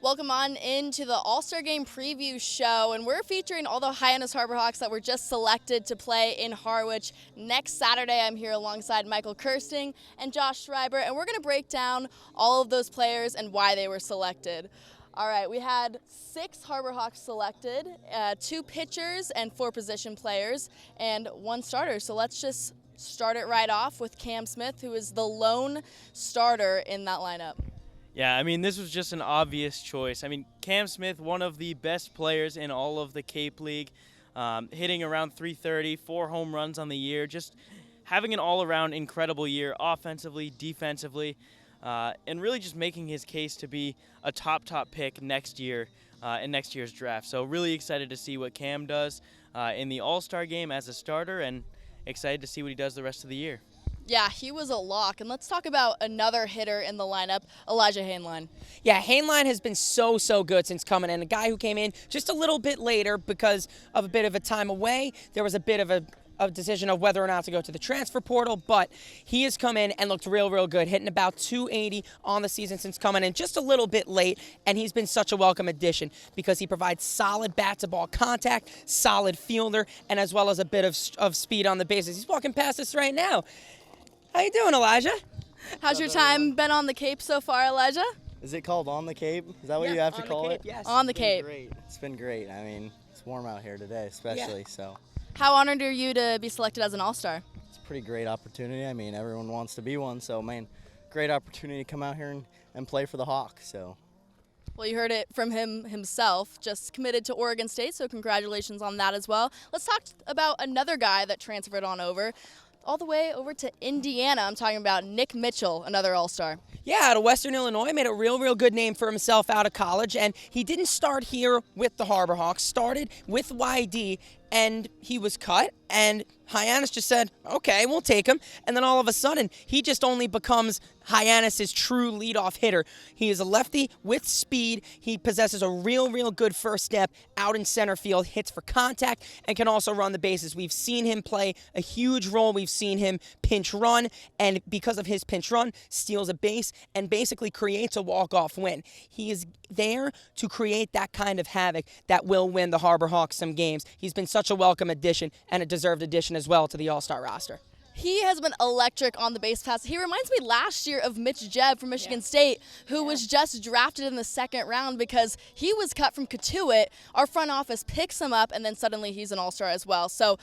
Welcome on into the All-Star Game preview show, and we're featuring all the Hyannis Harborhawks that were just selected to play in Harwich next Saturday. I'm here alongside Mychal Kiersting and Josh Schreiber, and we're going to break down all of those players and why they were selected. All right, we had 6 Harborhawks selected, 2 pitchers and 4 position players, and 1 starter. So let's just start it right off with Cam Smith, who is the lone starter in that lineup. Yeah, I mean, this was just an obvious choice. I mean, Cam Smith, one of the best players in all of the Cape League, hitting around .330, 4 home runs on the year, just having an all-around incredible year, offensively, defensively, and really just making his case to be a top pick next year in next year's draft. So really excited to see what Cam does in the All-Star game as a starter, and excited to see what he does the rest of the year. Yeah, he was a lock. And let's talk about another hitter in the lineup, Elijah Heinlein. Yeah, Heinlein has been so good since coming in. A guy who came in just a little bit later because of a bit of a time away. There was a bit of a decision of whether or not to go to the transfer portal, but he has come in and looked real good, hitting about .280 on the season since coming in, just a little bit late, and he's been such a welcome addition because he provides solid bat-to-ball contact, solid fielder, and as well as a bit of speed on the bases. He's walking past us right now. How you doing, Elijah? How's your time been on the Cape so far, Elijah? Is it called On the Cape? Is that what you have to call it? Yes. On the Cape. Great. It's been great. I mean, it's warm out here today, especially, so How honored are you to be selected as an All-Star? it's a pretty great opportunity. I mean, everyone wants to be one, so, man, great opportunity to come out here and play for the Hawks, so. Well, you heard it from him himself, just committed to Oregon State, so congratulations on that as well. Let's talk about another guy that transferred on over, all the way over to Indiana. I'm talking about Nick Mychal, another All-Star. Yeah, out of Western Illinois, made a real good name for himself out of college, and he didn't start here with the Harborhawks, started with YD, and he was cut, and Hyannis just said, okay, we'll take him, and then all of a sudden, he just only becomes Hyannis' true leadoff hitter. He is a lefty with speed. He possesses a real good first step out in center field, hits for contact, and can also run the bases. We've seen him play a huge role. We've seen him pinch run, and because of his pinch run, steals a base and basically creates a walk-off win. He is there to create that kind of havoc that will win the Harborhawks some games. He's been such a welcome addition and a deserved addition as well to the All-Star roster. He has been electric on the base pass. He reminds me last year of Mitch Jebb from Michigan State, who was just drafted in the 2nd round because he was cut from Katuitt. Our front office picks him up, and then suddenly he's an All-Star as well. So,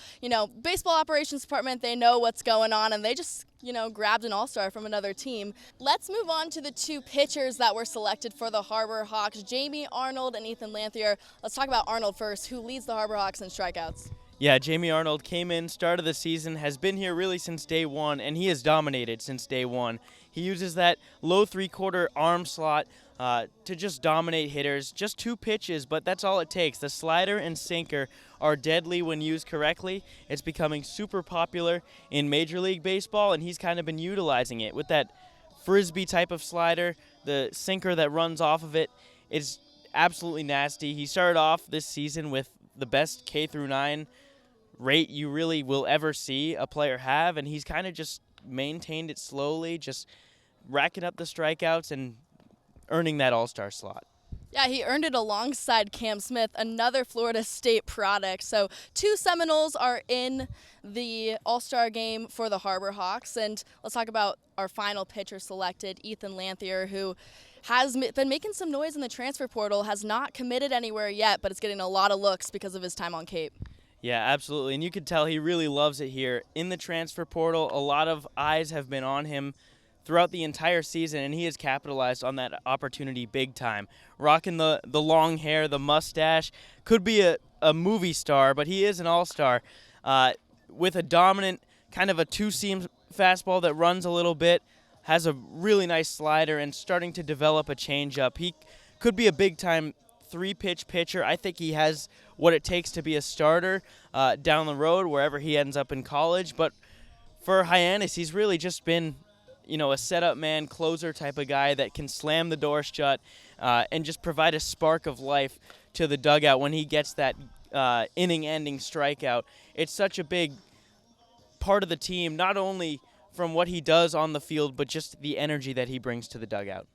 baseball operations department, they know what's going on, and they just, grabbed an All-Star from another team. Let's move on to the 2 pitchers that were selected for the Harborhawks, Jamie Arnold and Ethan Lanthier. Let's talk about Arnold first, who leads the Harborhawks in strikeouts. Yeah, Jamie Arnold came in, start of the season, has been here really since day one, and he has dominated since day one. He uses that low 3/4 arm slot to just dominate hitters. Just 2 pitches, but that's all it takes. The slider and sinker are deadly when used correctly. It's becoming super popular in Major League Baseball, and he's kind of been utilizing it with that frisbee type of slider, the sinker that runs off of it. It's absolutely nasty. He started off this season with the best K-9 rate you really will ever see a player have, and he's kind of just maintained it slowly, just racking up the strikeouts and earning that All-Star slot. Yeah, he earned it alongside Cam Smith, another Florida State product. So 2 Seminoles are in the All-Star game for the Harborhawks. And let's talk about our final pitcher selected, Ethan Lanthier, who has been making some noise in the transfer portal, has not committed anywhere yet, but is getting a lot of looks because of his time on Cape. Yeah, absolutely, and you could tell he really loves it here. In the transfer portal, a lot of eyes have been on him throughout the entire season, and he has capitalized on that opportunity big time. Rocking the long hair, the mustache, could be a movie star, but he is an all-star with a dominant kind of a 2-seam fastball that runs a little bit, has a really nice slider, and starting to develop a changeup. He could be a big-time 3-pitch pitcher. I think he has what it takes to be a starter down the road, wherever he ends up in college. But for Hyannis, he's really just been, a setup man, closer type of guy that can slam the door shut and just provide a spark of life to the dugout when he gets that inning-ending strikeout. It's such a big part of the team, not only from what he does on the field, but just the energy that he brings to the dugout.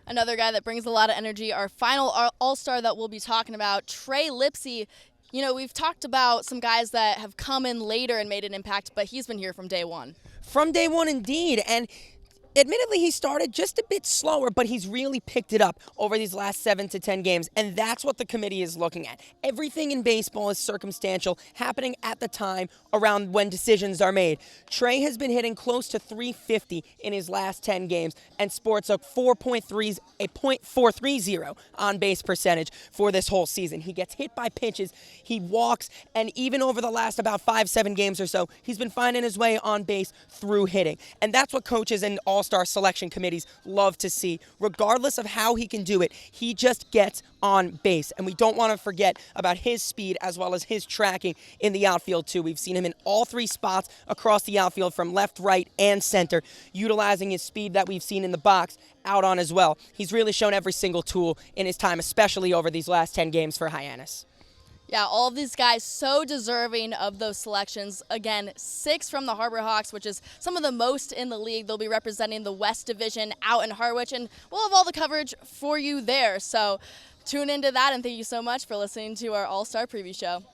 Another guy that brings a lot of energy, our final All-Star that we'll be talking about, Trey Lipsy. You know, we've talked about some guys that have come in later and made an impact, but he's been here from day one. From day one, indeed. And admittedly, he started just a bit slower, but he's really picked it up over these last 7 to 10 games, and that's what the committee is looking at. Everything in baseball is circumstantial, happening at the time around when decisions are made. Trey has been hitting close to 350 in his last 10 games and sports a .430 on base percentage for this whole season. He gets hit by pitches, he walks, and even over the last about 5-7 games or so, he's been finding his way on base through hitting. And that's what coaches and All-Star selection committees love to see. Regardless of how he can do it, he just gets on base. And we don't want to forget about his speed as well as his tracking in the outfield too. We've seen him in all 3 spots across the outfield from left, right, and center, utilizing his speed that we've seen in the box out on as well. He's really shown every single tool in his time, especially over these last 10 games for Hyannis. Yeah, all of these guys so deserving of those selections. Again, 6 from the Harbor Hawks, which is some of the most in the league. They'll be representing the West Division out in Harwich, and we'll have all the coverage for you there. So tune into that, and thank you so much for listening to our All-Star Preview Show.